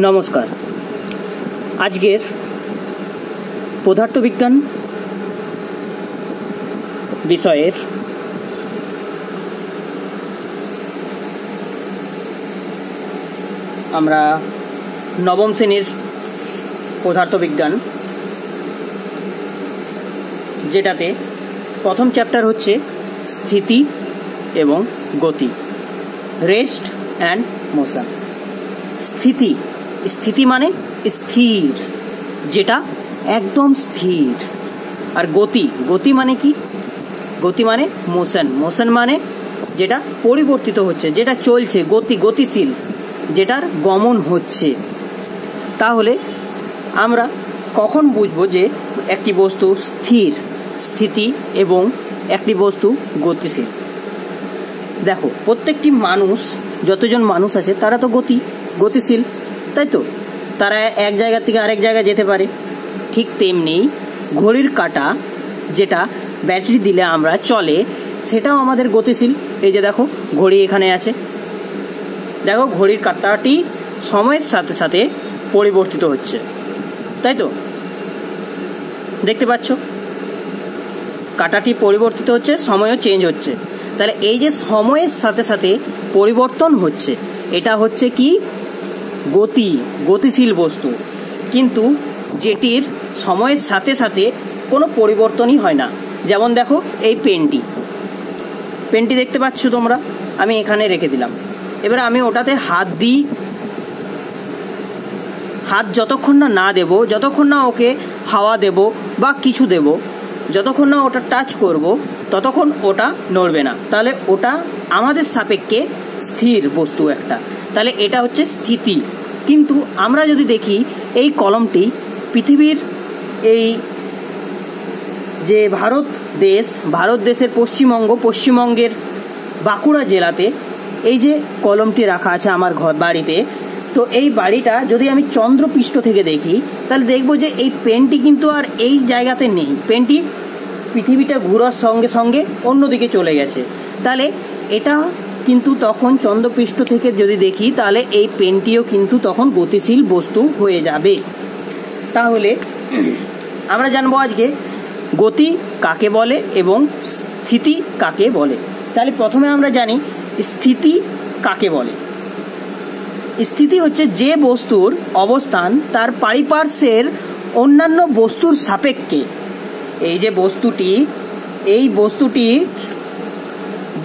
নমস্কার। আজকের পদার্থবিজ্ঞান বিষয়ের আমরা নবম শ্রেণীর পদার্থবিজ্ঞান, যেটাতে প্রথম চ্যাপ্টার হচ্ছে স্থিতি এবং গতি, রেস্ট অ্যান্ড মোশন। স্থিতি, স্থিতি মানে স্থির, যেটা একদম স্থির। আর গতি, গতি মানে কি? গতি মানে মোশন, মোশন মানে যেটা পরিবর্তিত হচ্ছে, যেটা চলছে, গতি গতিশীল, যেটার গমন হচ্ছে। তাহলে আমরা কখন বুঝবো যে একটি বস্তু স্থির, স্থিতি এবং একটি বস্তু গতিশীল? দেখো, প্রত্যেকটি মানুষ, যতজন মানুষ আছে তারা তো গতিশীল, তাই তো? তারা এক জায়গা থেকে আরেক জায়গায় যেতে পারে। ঠিক তেমনি ঘড়ির কাঁটা, যেটা ব্যাটারি দিলে আমরা চলে, সেটাও আমাদের গতিশীল। এই যে দেখো, ঘড়ি এখানে আছে, দেখো ঘড়ির কাঁটাটি সময়ের সাথে সাথে পরিবর্তিত হচ্ছে, তাই তো? দেখতে পাচ্ছ, কাঁটাটি পরিবর্তিত হচ্ছে, সময়ও চেঞ্জ হচ্ছে। তাহলে এই যে সময়ের সাথে সাথে পরিবর্তন হচ্ছে, এটা হচ্ছে কি? গতি, গতিশীল বস্তু। কিন্তু যেটির সময়ের সাথে সাথে কোনো পরিবর্তনই হয় না। যেমন দেখো, এই পেনটি দেখতে পাচ্ছ তোমরা, আমি এখানে রেখে দিলাম। এবার আমি ওটাতে হাত দিই, হাত যতক্ষণ না দেব, যতক্ষণ না ওকে হাওয়া দেব বা কিছু দেব, যতক্ষণ না ওটা টাচ করব, ততক্ষণ ওটা নড়বে না। তাহলে ওটা আমাদের সাপেক্ষে স্থির বস্তু একটা। তাহলে এটা হচ্ছে স্থিতি। কিন্তু আমরা যদি দেখি, এই কলমটি পৃথিবীর এই যে ভারত দেশের পশ্চিমবঙ্গের বাঁকুড়া জেলাতে এই যে কলমটি রাখা আছে আমার বাড়িতে, তো এই বাড়িটা যদি আমি চন্দ্রপৃষ্ঠ থেকে দেখি, তাহলে দেখবো যে এই পেনটি কিন্তু আর এই জায়গাতে নেই। পেনটি পৃথিবীটা ঘোরার সঙ্গে সঙ্গে অন্যদিকে চলে গেছে। তাহলে এটা কিন্তু তখন চন্দ্রপৃষ্ঠ থেকে যদি দেখি, তাহলে এই পেনটিও কিন্তু তখন গতিশীল বস্তু হয়ে যাবে। তাহলে আমরা জানবো আজকে গতি কাকে বলে এবং স্থিতি কাকে বলে। তাহলে প্রথমে আমরা জানি স্থিতি কাকে বলে। স্থিতি হচ্ছে যে বস্তুর অবস্থান তার পারিপার্শ্বের অন্যান্য বস্তুর সাপেক্ষে। এই যে বস্তুটি, এই বস্তুটি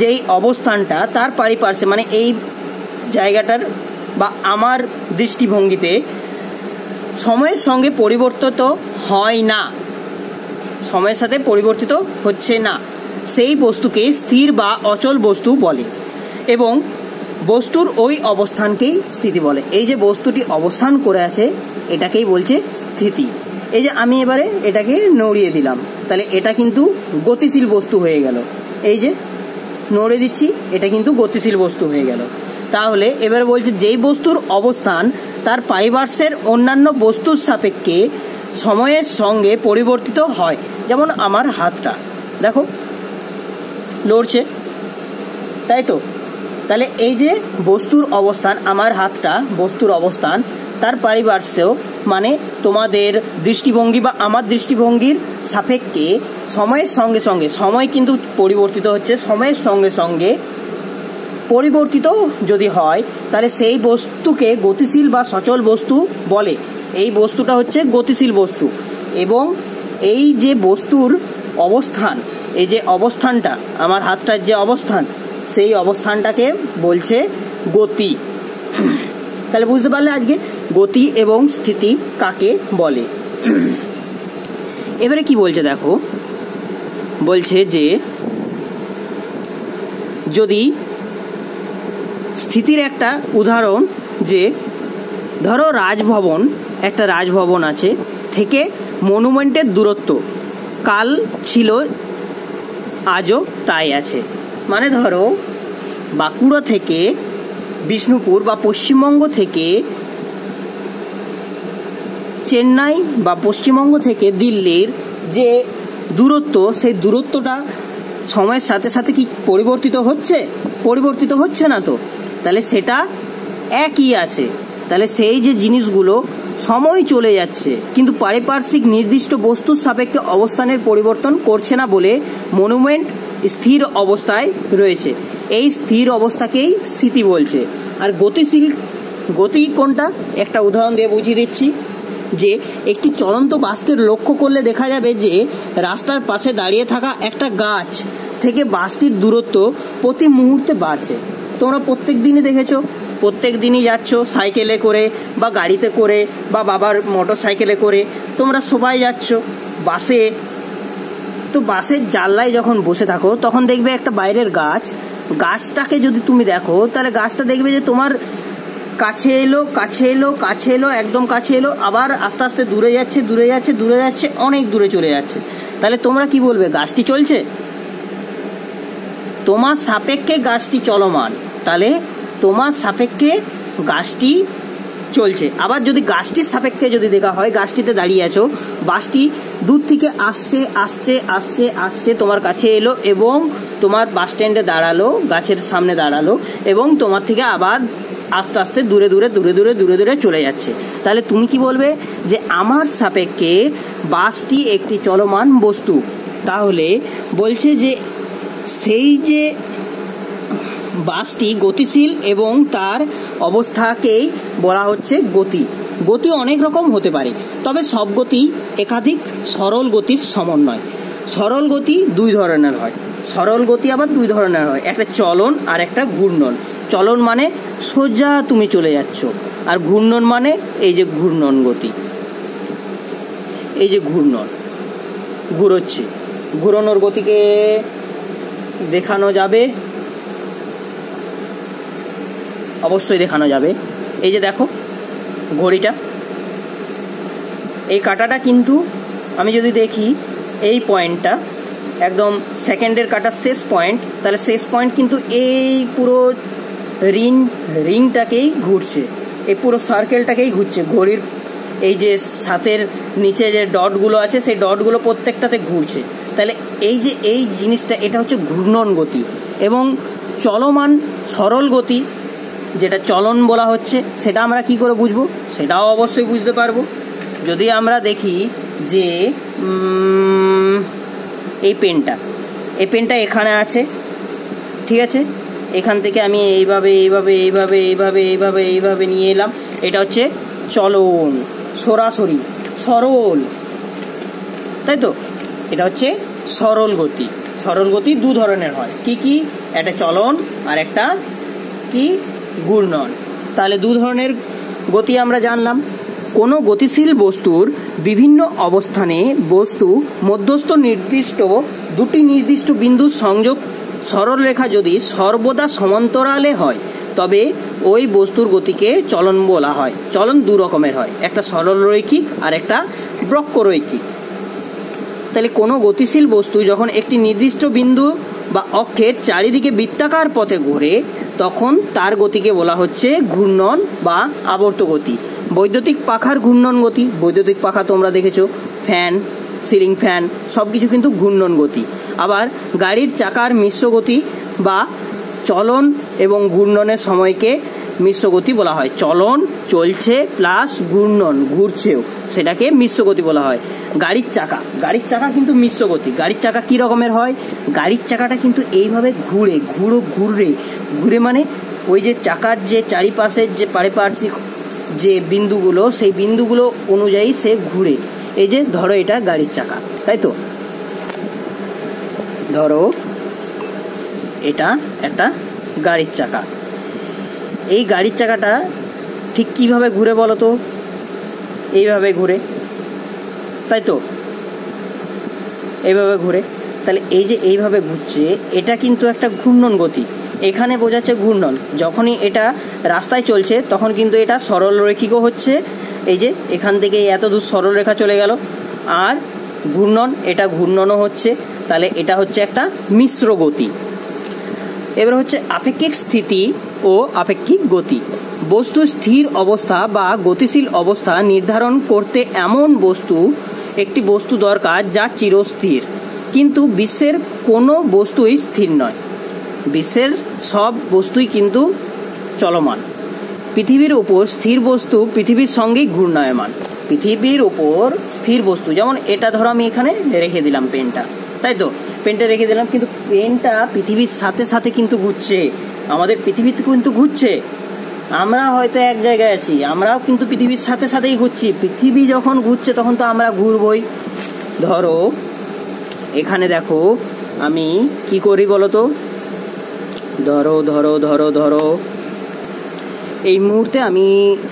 যেই অবস্থানটা তার পারিপার্শ্বে, মানে এই জায়গাটার বা আমার দৃষ্টিভঙ্গিতে সময়ের সঙ্গে পরিবর্তিত হয় না, সময়ের সাথে পরিবর্তিত হচ্ছে না, সেই বস্তুকে স্থির বা অচল বস্তু বলে এবং বস্তুর ওই অবস্থানকেই স্থিতি বলে। এই যে বস্তুটি অবস্থান করে আছে, এটাকেই বলছে স্থিতি। এই যে আমি এবারে এটাকে নড়িয়ে দিলাম, তাহলে এটা কিন্তু গতিশীল বস্তু হয়ে গেল। এই যে নড়ে দিচ্ছি, এটা কিন্তু গতিশীল বস্তু হয়ে গেল। তাহলে এবারে বলছে যেই বস্তুর অবস্থান তার পারিপার্শ্বের অন্যান্য বস্তুর সাপেক্ষে সময়ের সঙ্গে পরিবর্তিত হয়। যেমন আমার হাতটা দেখো লড়ছে, তাই তো? তাহলে এই যে বস্তুর অবস্থান, আমার হাতটা বস্তুর অবস্থান, তার পারিপার্শ্বেও মানে তোমাদের দৃষ্টিভঙ্গি বা আমার দৃষ্টিভঙ্গির সাপেক্ষে সময়ের সঙ্গে সঙ্গে, সময় কিন্তু পরিবর্তিত হচ্ছে, সময়ের সঙ্গে সঙ্গে পরিবর্তিত যদি হয়, তাহলে সেই বস্তুকে গতিশীল বা সচল বস্তু বলে। এই বস্তুটা হচ্ছে গতিশীল বস্তু। এবং এই যে বস্তুর অবস্থান, এই যে অবস্থানটা, আমার হাতটার যে অবস্থান, সেই অবস্থানটাকে বলছে গতি। তাহলে বুঝতে পারলে আজকে গতি এবং স্থিতি কাকে বলে। এবারে কি বলছে দেখো, বলছে যে যদি স্থিতির একটা উদাহরণ, যে ধরো রাজভবন, একটা রাজভবন আছে থেকে মনুমেন্টের দূরত্ব কাল ছিল আজও তাই আছে। মানে ধরো বাঁকুড়া থেকে বিষ্ণুপুর বা পশ্চিমবঙ্গ থেকে চেন্নাই বা পশ্চিমবঙ্গ থেকে দিল্লির যে দূরত্ব, সেই দূরত্বটা সময়ের সাথে সাথে কি পরিবর্তিত হচ্ছে? পরিবর্তিত হচ্ছে না তো। তাহলে সেটা একই আছে। তাহলে সেই যে জিনিসগুলো সময় চলে যাচ্ছে কিন্তু পারিপার্শ্বিক নির্দিষ্ট বস্তুর সাপেক্ষে অবস্থানের পরিবর্তন করছে না বলে মনুমেন্ট স্থির অবস্থায় রয়েছে। এই স্থির অবস্থাকেই স্থিতি বলছে। আর গতিশীল গতি কোনটা, একটা উদাহরণ দিয়ে বুঝিয়ে দিচ্ছি। যে একটি চলন্ত বাসকে লক্ষ্য করলে দেখা যাবে যে রাস্তার পাশে দাঁড়িয়ে থাকা একটা গাছ থেকে বাসটির দূরত্ব প্রতি মুহূর্তে বাড়ছে। তোমরা প্রত্যেক দিনই দেখেছো, প্রত্যেক দিনই যাচ্ছ সাইকেলে করে বা গাড়িতে করে বা বাবার মোটর সাইকেলে করে, তোমরা সবাই যাচ্ছ বাসে। তো বাসের জানলায় যখন বসে থাকো তখন দেখবে একটা বাইরের গাছটাকে যদি তুমি দেখো তাহলে গাছটা দেখবে যে তোমার কাছে এলো কাছে এলো কাছে এলো একদম কাছে এলো, আবার আস্তে আস্তে দূরে যাচ্ছে দূরে যাচ্ছে দূরে যাচ্ছে, অনেক দূরে চলে যাচ্ছে। তাহলে তোমরা কি বলবে? গাছটি চলছে, তোমার সাপেক্ষে গাছটি চলমান, তাহলে তোমার সাপেক্ষে গাছটি চলছে। আবার যদি গাছটির সাপেক্ষে যদি দেখা হয়, গাছটিতে দাঁড়িয়ে আছো, বাসটি দূর থেকে আসছে আসছে আসছে আসছে তোমার কাছে এলো এবং তোমার বাস স্ট্যান্ডে দাঁড়ালো, গাছের সামনে দাঁড়ালো এবং তোমার থেকে আবার আস্তে আস্তে দূরে দূরে দূরে দূরে দূরে দূরে চলে যাচ্ছে। তাহলে তুমি কি বলবে? যে আমার সাপেক্ষে বাসটি একটি চলমান বস্তু। তাহলে বলছে যে সেই যে বাসটি গতিশীল এবং তার অবস্থাকেই বলা হচ্ছে গতি। গতি অনেক রকম হতে পারে, তবে সব গতি একাধিক সরল গতির সমন্বয়। সরল গতি দুই ধরনের হয়, সরল গতি আবার দুই ধরনের হয়, একটা চলন আর একটা ঘূর্ণন। চলন মানে সোজা তুমি চলে যাচ্ছ, আর ঘূর্ণন মানে এই যে ঘূর্ণন গতি, এই যে ঘূর্ণন ঘুরোচ্ছে। ঘুরোনোর গতিকে দেখানো যাবে, অবশ্যই দেখানো যাবে। এই যে দেখো ঘড়িটা, এই কাঁটাটা কিন্তু আমি যদি দেখি এই পয়েন্টটা একদম সেকেন্ডের কাটার শেষ পয়েন্ট, তাহলে শেষ পয়েন্ট কিন্তু এই পুরো রিংটাকেই ঘুরছে, এই পুরো সার্কেলটাকেই ঘুরছে। ঘড়ির এই যে সাতের নিচে যে ডটগুলো আছে সেই ডটগুলো প্রত্যেকটাতে ঘুরছে। তাহলে এই যে এই জিনিসটা, এটা হচ্ছে ঘূর্ণন গতি। এবং চলমান সরল গতি যেটা চলন বলা হচ্ছে, সেটা আমরা কি করে বুঝবো? সেটাও অবশ্যই বুঝতে পারবো যদি আমরা দেখি যে এই পেনটা এখানে আছে, ঠিক আছে, এখান থেকে আমি এইভাবে এইভাবে এইভাবে এইভাবে এইভাবে এইভাবে নিয়ে এলাম, এটা হচ্ছে চলন, সরাসরি সরল, তাই তো? এটা হচ্ছে সরল গতি। সরল গতি দু ধরনের হয়, কি কি? একটা চলন আর একটা কি? ঘূর্ণন। তাহলে দু ধরনের গতি আমরা জানলাম। কোনো গতিশীল বস্তুর বিভিন্ন অবস্থানে বস্তু মধ্যস্থ দুটি নির্দিষ্ট বিন্দুর সংযোগ সরল রেখা যদি সর্বদা সমান্তরালে হয় তবে ওই বস্তুর গতিকে চলন বলা হয়। চলন দু রকমের হয়, একটা সরল রৈখিক আর একটা বক্ররৈখিক। তাহলে কোনো গতিশীল বস্তু যখন একটি নির্দিষ্ট বিন্দু বা অক্ষের চারিদিকে বৃত্তাকার পথে ঘোরে তখন তার গতিকে বলা হচ্ছে ঘূর্ণন বা আবর্ত গতি। বৈদ্যুতিক পাখার ঘূর্ণন গতি, বৈদ্যুতিক পাখা তোমরা দেখেছো, ফ্যান, সিলিং ফ্যান সবকিছু কিন্তু ঘূর্ণন গতি। আবার গাড়ির চাকার মিশ্র গতি বা চলন এবং ঘূর্ণনের সময়কে মিশ্র গতি বলা হয়। চলন চলছে প্লাস ঘূর্ণন ঘুরছেও, সেটাকে মিশ্র গতি বলা হয়। গাড়ির চাকা কিন্তু মিশ্র গতি। গাড়ির চাকা কি রকমের হয়? গাড়ির চাকাটা কিন্তু এইভাবে ঘুরে মানে ওই যে চাকার যে চারিপাশের যে পারিপার্শ্বিক যে বিন্দুগুলো, সেই বিন্দুগুলো অনুযায়ী সে ঘুরে। এই যে ধরো এটা গাড়ির চাকা, তাই তো? ধরো এটা একটা গাড়ির চাকা, এই গাড়ির চাকাটা ঠিক কিভাবে ঘুরে বলো তো? এইভাবে ঘুরে, তাই তো? এইভাবে ঘুরে। তাহলে এই যে এইভাবে ঘুরছে, এটা কিন্তু একটা ঘূর্ণন গতি। এখানে বোঝাচ্ছে ঘূর্ণন। যখনই এটা রাস্তায় চলছে তখন কিন্তু এটা সরল রৈখিকও হচ্ছে, এই যে এখান থেকে এত দূর সরল রেখা চলে গেল। আর ঘূর্ণন, এটা ঘূর্ণনও হচ্ছে, তাহলে এটা হচ্ছে একটা মিশ্র গতি। এবার হচ্ছে আপেক্ষিক স্থিতি ও আপেক্ষিক গতি। বস্তু স্থির অবস্থা বা গতিশীল অবস্থা নির্ধারণ করতে এমন একটি বস্তু দরকার যা চিরস্থির। কিন্তু বিশ্বের কোনো বস্তুই স্থির নয়, বিশ্বের সব বস্তুই কিন্তু চলমান। পৃথিবীর উপর স্থির বস্তু পৃথিবীর সঙ্গেই ঘূর্ণায়মান। পৃথিবীর উপর স্থির বস্তু, যেমন এটা ধরো আমি এখানে রেখে দিলাম পেনটা, তাই তো পেনটা রেখে দিলাম, কিন্তু পেনটা পৃথিবীর সাথে সাথে কিন্তু ঘুরছে, আমাদের পৃথিবীতে কিন্তু ঘুরছে। আমরা হয়তো এক জায়গায় আছি, আমরাও কিন্তু পৃথিবীর সাথে সাথেই ঘুরছি। পৃথিবী যখন ঘুরছে তখন তো আমরা ঘুরবই। ধরো এখানে দেখো আমি কি করি বলো তো, ধরো ধরো ধরো ধরো এই মুহূর্তে আমি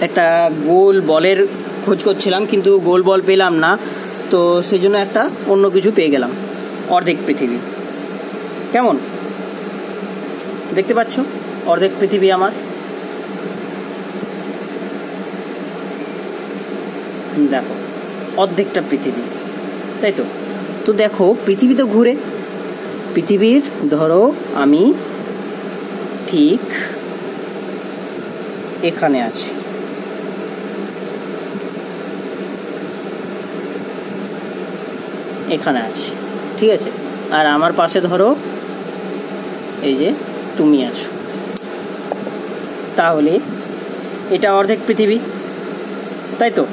একটা গোল বলের খোঁজ করছিলাম, কিন্তু গোল বল পেলাম না, তো সেই জন্য একটা অন্য কিছু পেয়ে গেলাম, অর্ধেক পৃথিবী। কেমন দেখতে পাচ্ছ অর্ধেক পৃথিবী আমার? দেখো অর্ধেকটা পৃথিবী, তাই তো। তো দেখো পৃথিবী তো ঘুরে, পৃথিবীর ধরো আমি ঠিক এখানে আছি, এখানে আছি, ঠিক আছে, আর আমার পাশে ধরো এই যে তুমি আছো, তাহলে এটা অর্ধেক পৃথিবী, তাই তো,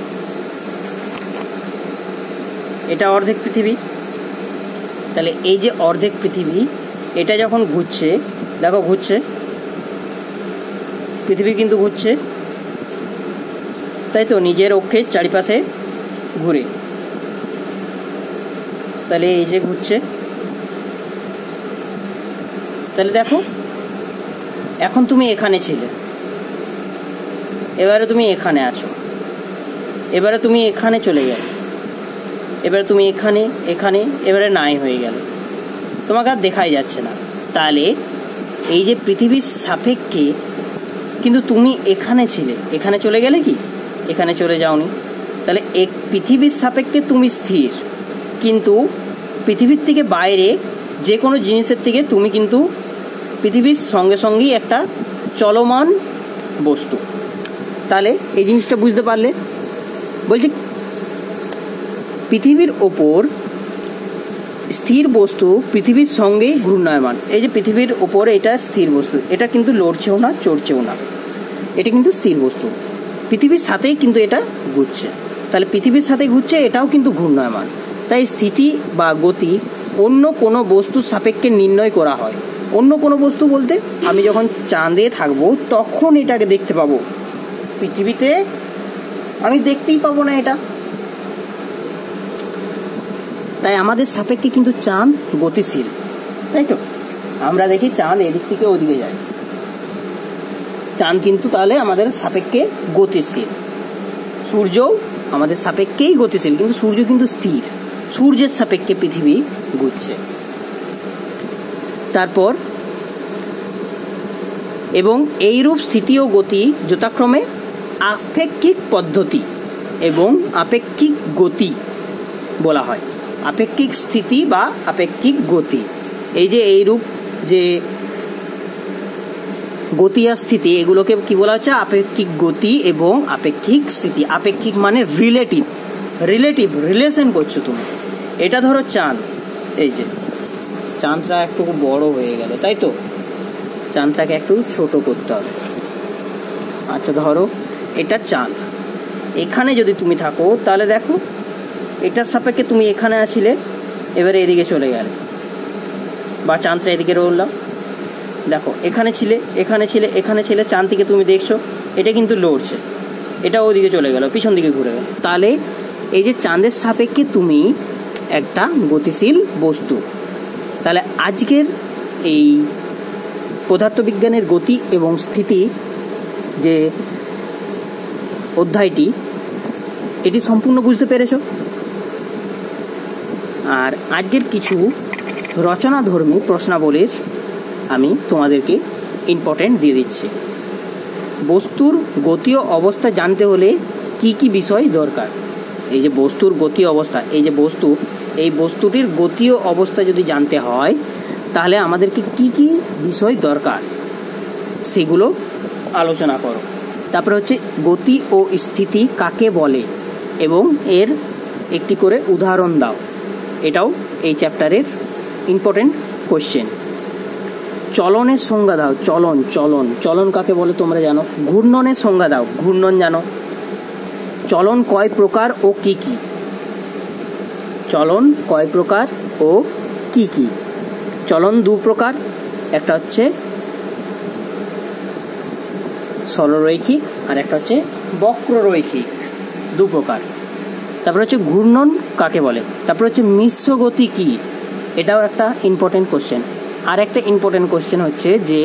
এটা অর্ধেক পৃথিবী। তাহলে এই যে অর্ধেক পৃথিবী, এটা যখন ঘুরছে, দেখো ঘুরছে, পৃথিবী কিন্তু ঘুরছে, তাই তো, নিজের অক্ষের চারিপাশে ঘুরে। তাহলে এই যে ঘুরছে, তাহলে দেখো এখন তুমি এখানে ছিলে, এবারে তুমি এখানে আছো, এবারে তুমি এখানে চলে গেলে, এবারে তুমি এখানে এখানে, এবারে নাই হয়ে গেল, তোমাকে আর দেখাই যাচ্ছে না। তাহলে এই যে পৃথিবীর সাপেক্ষে কিন্তু তুমি এখানে ছিলে, এখানে চলে গেলে কি এখানে চলে যাওনি, তাহলে এক পৃথিবীর সাপেক্ষে তুমি স্থির, কিন্তু পৃথিবীর থেকে বাইরে যে কোনো জিনিসের থেকে তুমি কিন্তু পৃথিবীর সঙ্গে সঙ্গেই একটা চলমান বস্তু। তাহলে এই জিনিসটা বুঝতে পারলে, বলছি পৃথিবীর ওপর স্থির বস্তু পৃথিবীর সঙ্গেই ঘূর্ণায়মান। এই যে পৃথিবীর ওপর এটা স্থির বস্তু, এটা কিন্তু লড়ছেও না চড়ছেও না, এটা কিন্তু স্থির বস্তু, পৃথিবীর সাথেই কিন্তু এটা ঘুরছে। তাহলে পৃথিবীর সাথে ঘুরছে, এটাও কিন্তু ঘূর্ণায়মান। তাই স্থিতি বা গতি অন্য কোনো বস্তুর সাপেক্ষে নির্ণয় করা হয়। অন্য কোনো বস্তু বলতে আমি যখন চাঁদে থাকবো তখন এটাকে দেখতে পাবো, পৃথিবীতে আমি দেখতেই পাবো না এটা। তাই আমাদের সাপেক্ষে কিন্তু চাঁদ গতিশীল, তাই তো, আমরা দেখি চাঁদ এদিক থেকে ওদিকে যায়, চাঁদ কিন্তু তাহলে আমাদের সাপেক্ষে গতিশীল। সূর্যও আমাদের সাপেক্ষেই গতিশীল, কিন্তু সূর্য কিন্তু স্থির, সূর্যের সাপেক্ষে পৃথিবী ঘুরছে। তারপর এবং এইরূপ স্থিতি ও গতি যথাক্রমে আপেক্ষিক পদ্ধতি এবং আপেক্ষিক গতি বলা হয়। আপেক্ষিক স্থিতি বা আপেক্ষিক গতি, এই যে এইরূপ যে গতি আর স্থিতি, এগুলোকে কি বলা হচ্ছে? আপেক্ষিক গতি এবং আপেক্ষিক স্থিতি। আপেক্ষিক মানে রিলেটিভ, রিলেটিভ রিলেশন করছো তুমি। এটা ধরো চাঁদ, এই যে চাঁদটা একটু বড় হয়ে গেল, তাই তো, চাঁদটাকে একটু ছোট করতে হবে। আচ্ছা ধরো এটা চাঁদ, এখানে যদি তুমি থাকো তাহলে দেখো এটার সাপেক্ষে তুমি এখানে আসলে, এবারে এদিকে চলে গেলে, বা চাঁদটা এদিকে রইলাম, দেখো এখানে ছিলে এখানে ছিলে এখানে ছিলে, চাঁদ থেকে তুমি দেখছো এটা কিন্তু লড়ছে, এটা ওদিকে চলে গেল, পিছন দিকে ঘুরে গেল। তাহলে এই যে চাঁদের সাপেক্ষে তুমি একটা গতিশীল বস্তু। তাহলে আজকের এই পদার্থবিজ্ঞানের গতি এবং স্থিতি যে অধ্যায়টি, এটি সম্পূর্ণ বুঝতে পেরেছো। আর আজকের কিছু রচনাধর্মী প্রশ্নাবলীর আমি তোমাদেরকে ইম্পর্টেন্ট দিয়ে দিচ্ছি। বস্তুর গতীয় অবস্থা জানতে হলে কি কি বিষয় দরকার? এই যে বস্তুর গতীয় অবস্থা, এই যে বস্তু, এই বস্তুটির গতীয় অবস্থা যদি জানতে হয় তাহলে আমাদেরকে কি কি বিষয় দরকার সেগুলো আলোচনা করো। তারপরে হচ্ছে গতি ও স্থিতি কাকে বলে এবং এর একটি করে উদাহরণ দাও। এটাও এই চ্যাপ্টারের ইম্পর্টেন্ট কোশ্চেন। চলনের সংজ্ঞা দাও। চলন চলন চলন কাকে বলে তোমরা জানো? ঘূর্ণনের সংজ্ঞা দাও। ঘূর্ণন জানো? চলন কয় প্রকার ও কি কি? চলন কয় প্রকার ও কি কি? চলন দু প্রকার, একটা হচ্ছে সরলরৈখিক আর একটা হচ্ছে বক্ররৈখিক, দু প্রকার। তারপর হচ্ছে ঘূর্ণন কাকে বলে, তারপর হচ্ছে মিশ্র গতি কি, এটাও একটা ইম্পর্টেন্ট কোশ্চেন। আর একটা ইম্পর্টেন্ট কোশ্চেন হচ্ছে যে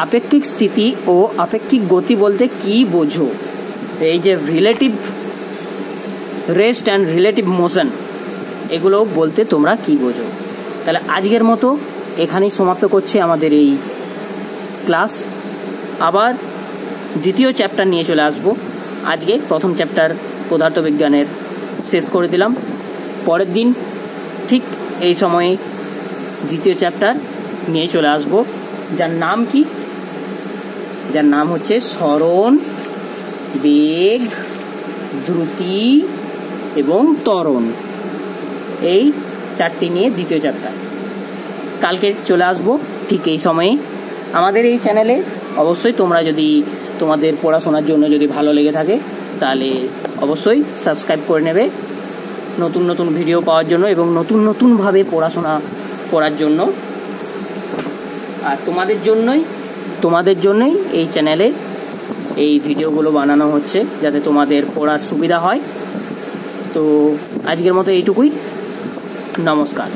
আপেক্ষিক স্থিতি ও আপেক্ষিক গতি বলতে কি বোঝো? এই যে relative rest and relative motion, এগুলো বলতে তোমরা কি বোঝো? তাহলে আজকের মতো এখানেই সমাপ্ত করছি আমাদের এই ক্লাস। আবার দ্বিতীয় চ্যাপ্টার নিয়ে চলে আসবো। আজকে প্রথম চ্যাপ্টার পদার্থবিজ্ঞানের শেষ করে দিলাম। পরের দিন ঠিক এই সময়ে দ্বিতীয় চ্যাপ্টার নিয়ে চলে আসবো, যার নাম কি? যার নাম হচ্ছে সরণ, বেগ, দ্রুতি এবং ত্বরণ। এই চারটি নিয়ে দ্বিতীয় চ্যাপ্টার কালকে চলে আসবো ঠিক এই সময়ে। আমাদের এই চ্যানেলে অবশ্যই তোমরা যদি তোমাদের পড়াশোনার জন্য যদি ভালো লেগে থাকে তাহলে অবশ্যই সাবস্ক্রাইব করে নেবে নতুন নতুন ভিডিও পাওয়ার জন্য এবং নতুন নতুনভাবে পড়াশোনা করার জন্য। আর তোমাদের জন্যই এই চ্যানেলে এই ভিডিওগুলো বানানো হচ্ছে, যাতে তোমাদের পড়ার সুবিধা হয়। তো আজকের মতো এইটুকুই। নমস্কার।